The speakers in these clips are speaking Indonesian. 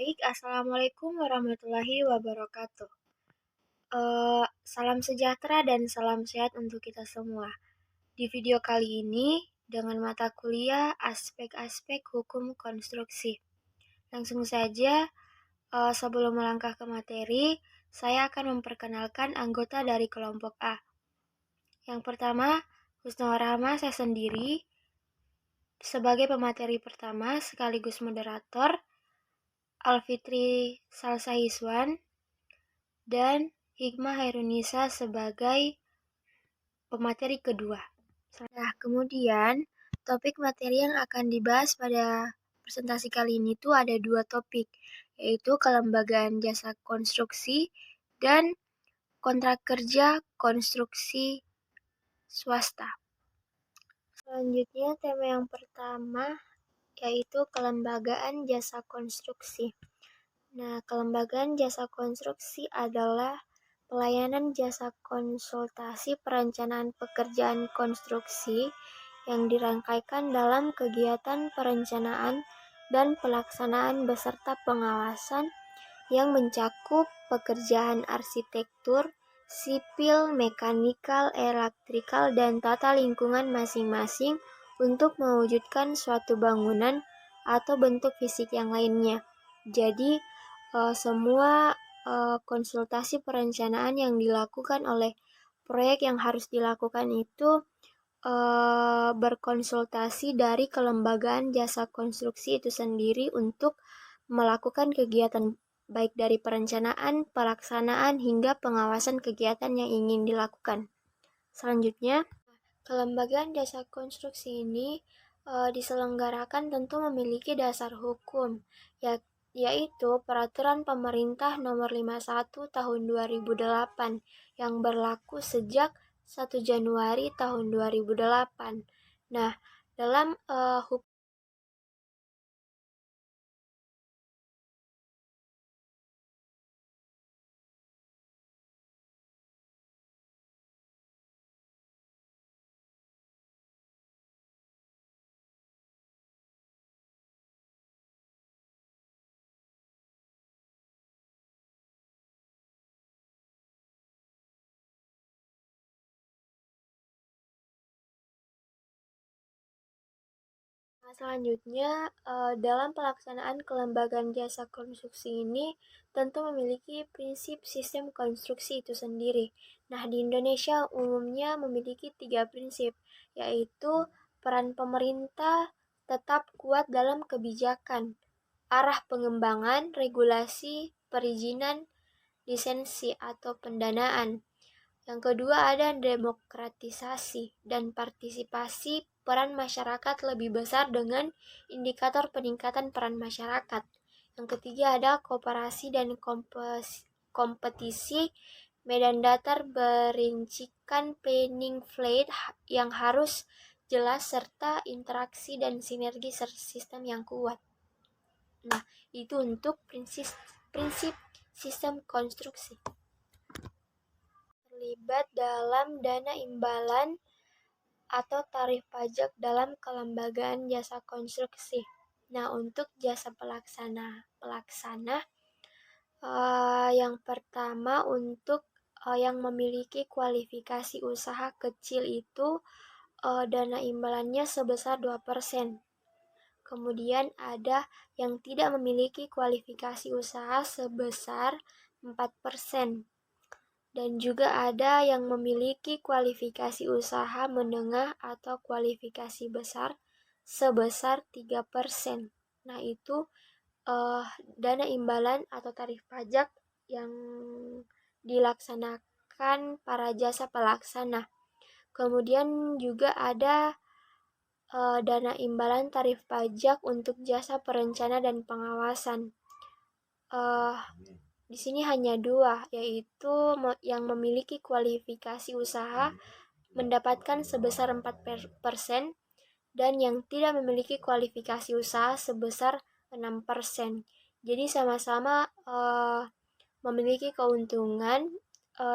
Baik, Assalamualaikum warahmatullahi wabarakatuh. Salam sejahtera dan salam sehat untuk kita semua. Di video kali ini, dengan mata kuliah aspek-aspek hukum konstruksi. Langsung saja, sebelum melangkah ke materi, saya akan memperkenalkan anggota dari kelompok A. Yang pertama, Husnul Rahma, saya sendiri, sebagai pemateri pertama sekaligus moderator, Alfitri Salsahiswan, dan Hikmah Hairunisa sebagai pemateri kedua. Nah, kemudian topik materi yang akan dibahas pada presentasi kali ini tuh ada dua topik, yaitu kelembagaan jasa konstruksi dan kontrak kerja konstruksi swasta. Selanjutnya, tema yang pertama yaitu kelembagaan jasa konstruksi. Nah, kelembagaan jasa konstruksi adalah pelayanan jasa konsultasi perencanaan pekerjaan konstruksi yang dirangkaikan dalam kegiatan perencanaan dan pelaksanaan beserta pengawasan yang mencakup pekerjaan arsitektur, sipil, mekanikal, elektrikal, dan tata lingkungan masing-masing untuk mewujudkan suatu bangunan atau bentuk fisik yang lainnya. Jadi, semua konsultasi perencanaan yang dilakukan oleh proyek yang harus dilakukan itu berkonsultasi dari kelembagaan jasa konstruksi itu sendiri untuk melakukan kegiatan baik dari perencanaan, pelaksanaan, hingga pengawasan kegiatan yang ingin dilakukan. Selanjutnya, kelembagaan jasa konstruksi ini diselenggarakan tentu memiliki dasar hukum, yaitu Peraturan Pemerintah Nomor 51 Tahun 2008 yang berlaku sejak 1 Januari tahun 2008. Nah, dalam hukum selanjutnya, dalam pelaksanaan kelembagaan jasa konstruksi ini tentu memiliki prinsip sistem konstruksi itu sendiri. Nah, di Indonesia umumnya memiliki 3 prinsip, yaitu peran pemerintah tetap kuat dalam kebijakan, arah pengembangan, regulasi, perizinan, lisensi atau pendanaan. Yang kedua ada demokratisasi dan partisipasi peran masyarakat lebih besar dengan indikator peningkatan peran masyarakat. Yang ketiga ada kooperasi dan kompetisi medan datar berincikan planning flight yang harus jelas serta interaksi dan sinergi sistem yang kuat. Nah, itu untuk prinsip sistem konstruksi. Terlibat dalam dana imbalan atau tarif pajak dalam kelembagaan jasa konstruksi. Nah, untuk jasa pelaksana yang pertama untuk yang memiliki kualifikasi usaha kecil itu dana imbalannya sebesar 2%. Kemudian ada yang tidak memiliki kualifikasi usaha sebesar 4%. Dan juga ada yang memiliki kualifikasi usaha menengah atau kualifikasi besar sebesar 3%. Nah, itu dana imbalan atau tarif pajak yang dilaksanakan para jasa pelaksana. Kemudian juga ada dana imbalan tarif pajak untuk jasa perencana dan pengawasan. Di sini hanya dua, yaitu yang memiliki kualifikasi usaha mendapatkan sebesar 4% dan yang tidak memiliki kualifikasi usaha sebesar 6%. Jadi sama-sama memiliki keuntungan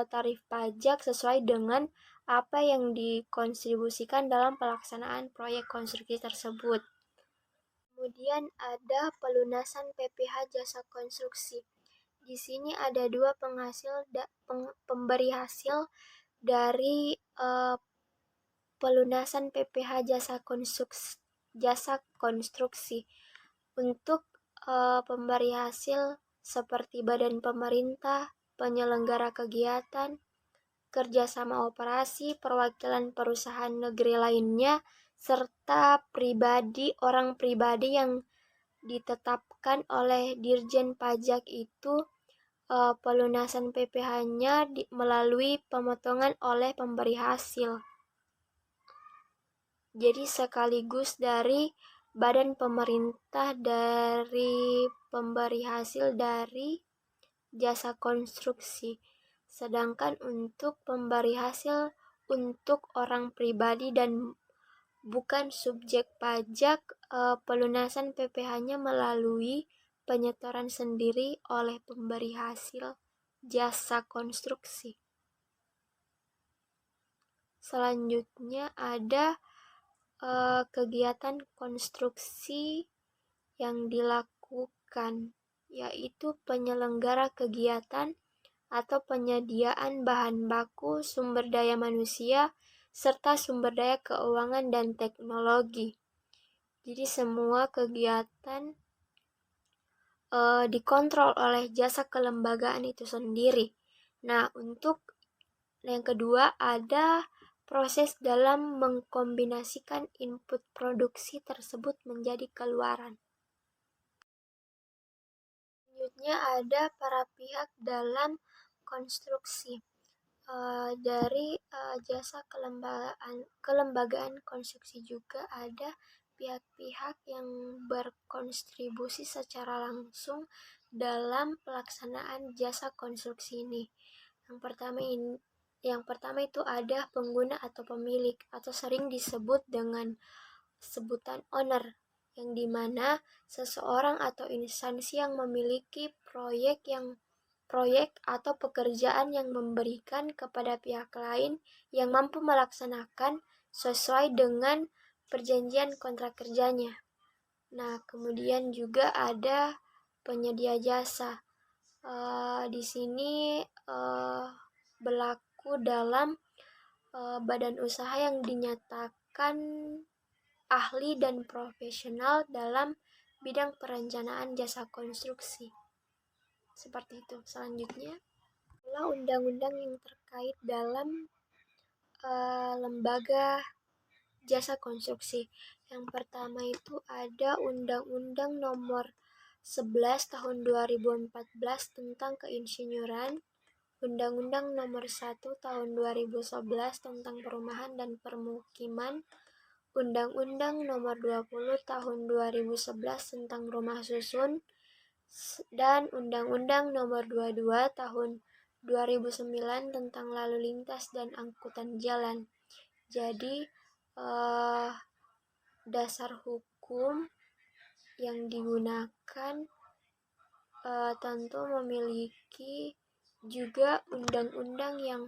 tarif pajak sesuai dengan apa yang dikontribusikan dalam pelaksanaan proyek konstruksi tersebut. Kemudian ada pelunasan PPh jasa konstruksi. Di sini ada dua pemberi hasil dari pelunasan PPh jasa konstruksi. Untuk pemberi hasil seperti badan pemerintah, penyelenggara kegiatan, kerjasama operasi, perwakilan perusahaan negeri lainnya, serta orang pribadi yang ditetapkan oleh Dirjen Pajak itu pelunasan PPh-nya melalui pemotongan oleh pemberi hasil. Jadi sekaligus dari badan pemerintah dari pemberi hasil dari jasa konstruksi. Sedangkan untuk pemberi hasil untuk orang pribadi dan bukan subjek pajak, pelunasan PPh-nya melalui penyetoran sendiri oleh pemberi hasil jasa konstruksi. Selanjutnya ada kegiatan konstruksi yang dilakukan, yaitu penyelenggara kegiatan atau penyediaan bahan baku, sumber daya manusia, serta sumber daya keuangan dan teknologi. Jadi semua kegiatan dikontrol oleh jasa kelembagaan itu sendiri. Nah, untuk yang kedua ada proses dalam mengkombinasikan input produksi tersebut menjadi keluaran. Selanjutnya ada para pihak dalam konstruksi. Dari jasa kelembagaan konstruksi juga ada pihak-pihak yang berkontribusi secara langsung dalam pelaksanaan jasa konstruksi ini. Yang pertama itu ada pengguna atau pemilik, atau sering disebut dengan sebutan owner, yang dimana seseorang atau instansi yang memiliki proyek atau pekerjaan yang memberikan kepada pihak lain yang mampu melaksanakan sesuai dengan perjanjian kontrak kerjanya. Nah, kemudian juga ada penyedia jasa. Di sini berlaku dalam badan usaha yang dinyatakan ahli dan profesional dalam bidang perencanaan jasa konstruksi. Seperti itu. Selanjutnya adalah undang-undang yang terkait dalam lembaga jasa konstruksi. Yang pertama itu ada Undang-Undang Nomor 11 Tahun 2014 tentang Keinsinyuran, Undang-Undang Nomor 1 Tahun 2011 tentang Perumahan dan Permukiman, Undang-Undang Nomor 20 Tahun 2011 tentang Rumah Susun, dan Undang-Undang Nomor 22 Tahun 2009 tentang Lalu Lintas dan Angkutan Jalan. Jadi dasar hukum yang digunakan tentu memiliki juga undang-undang yang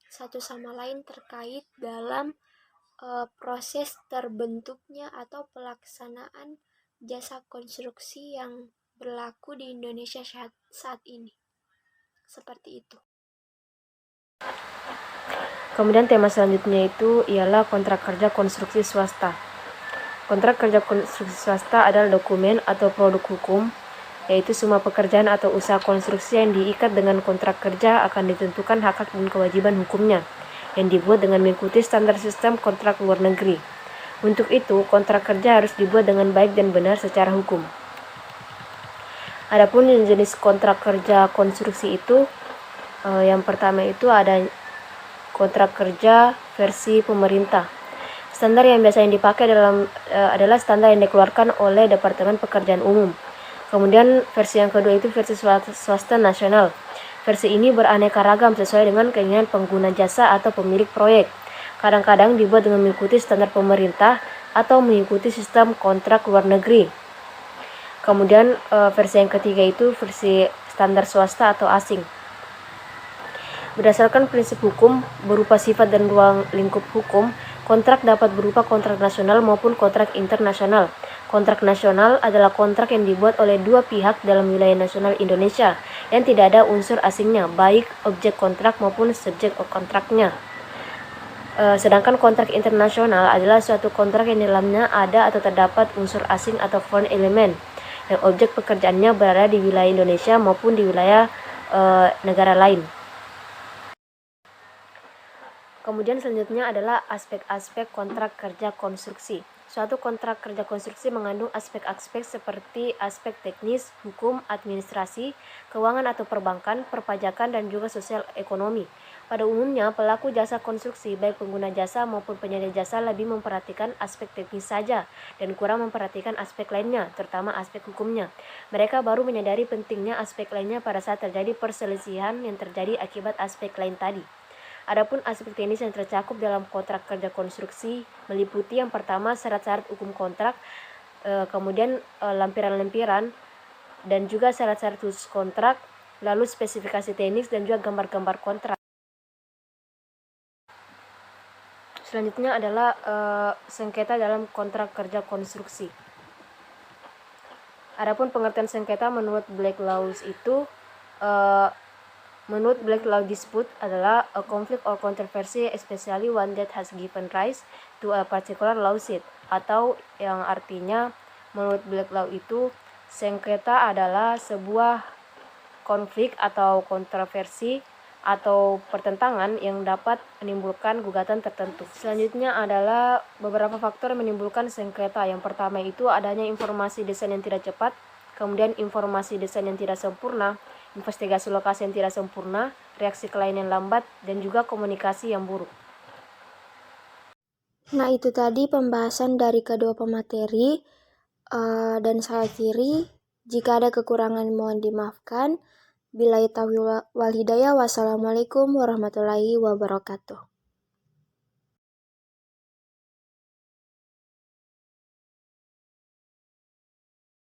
satu sama lain terkait dalam proses terbentuknya atau pelaksanaan jasa konstruksi yang berlaku di Indonesia saat ini. Seperti itu. Kemudian tema selanjutnya itu ialah kontrak kerja konstruksi swasta. Kontrak kerja konstruksi swasta adalah dokumen atau produk hukum, yaitu semua pekerjaan atau usaha konstruksi yang diikat dengan kontrak kerja akan ditentukan hak-hak dan kewajiban hukumnya, yang dibuat dengan mengikuti standar sistem kontrak luar negeri. Untuk itu, kontrak kerja harus dibuat dengan baik dan benar secara hukum. Adapun jenis kontrak kerja konstruksi itu, yang pertama itu ada kontrak kerja versi pemerintah. Standar yang biasanya dipakai adalah standar yang dikeluarkan oleh Departemen Pekerjaan Umum. Kemudian versi yang kedua itu versi swasta nasional. Versi ini beraneka ragam sesuai dengan keinginan pengguna jasa atau pemilik proyek. Kadang-kadang dibuat dengan mengikuti standar pemerintah atau mengikuti sistem kontrak luar negeri. Kemudian versi yang ketiga itu versi standar swasta atau asing. Berdasarkan prinsip hukum berupa sifat dan ruang lingkup hukum, Kontrak dapat berupa kontrak nasional maupun kontrak internasional. Kontrak nasional adalah kontrak yang dibuat oleh dua pihak dalam wilayah nasional Indonesia yang tidak ada unsur asingnya, baik objek kontrak maupun subjek kontraknya. Sedangkan kontrak internasional adalah suatu kontrak yang di dalamnya ada atau terdapat unsur asing atau foreign element yang objek pekerjaannya berada di wilayah Indonesia maupun di wilayah negara lain. Kemudian selanjutnya adalah aspek-aspek kontrak kerja konstruksi. Suatu kontrak kerja konstruksi mengandung aspek-aspek seperti aspek teknis, hukum, administrasi, keuangan atau perbankan, perpajakan, dan juga sosial ekonomi. Pada umumnya, pelaku jasa konstruksi, baik pengguna jasa maupun penyedia jasa, lebih memperhatikan aspek teknis saja dan kurang memperhatikan aspek lainnya, terutama aspek hukumnya. Mereka baru menyadari pentingnya aspek lainnya pada saat terjadi perselisihan yang terjadi akibat aspek lain tadi. Adapun aspek teknis yang tercakup dalam kontrak kerja konstruksi meliputi yang pertama syarat-syarat hukum kontrak, kemudian lampiran-lampiran dan juga syarat-syarat khusus kontrak, lalu spesifikasi teknis dan juga gambar-gambar kontrak. Selanjutnya adalah sengketa dalam kontrak kerja konstruksi. Adapun pengertian sengketa menurut Black Laws itu menurut Black Law dispute adalah a conflict or controversy, especially one that has given rise to a particular lawsuit, atau yang artinya menurut Black Law itu sengketa adalah sebuah konflik atau kontroversi atau pertentangan yang dapat menimbulkan gugatan tertentu. Selanjutnya adalah beberapa faktor yang menimbulkan sengketa. Yang pertama itu adanya informasi desain yang tidak cepat, kemudian informasi desain yang tidak sempurna, investigasi lokasi yang tidak sempurna, reaksi klien yang lambat, dan juga komunikasi yang buruk. Nah, itu tadi pembahasan dari kedua pemateri, dan saya akhiri. Jika ada kekurangan mohon dimaafkan. Billahi taufiq wal hidayah. Wassalamualaikum warahmatullahi wabarakatuh.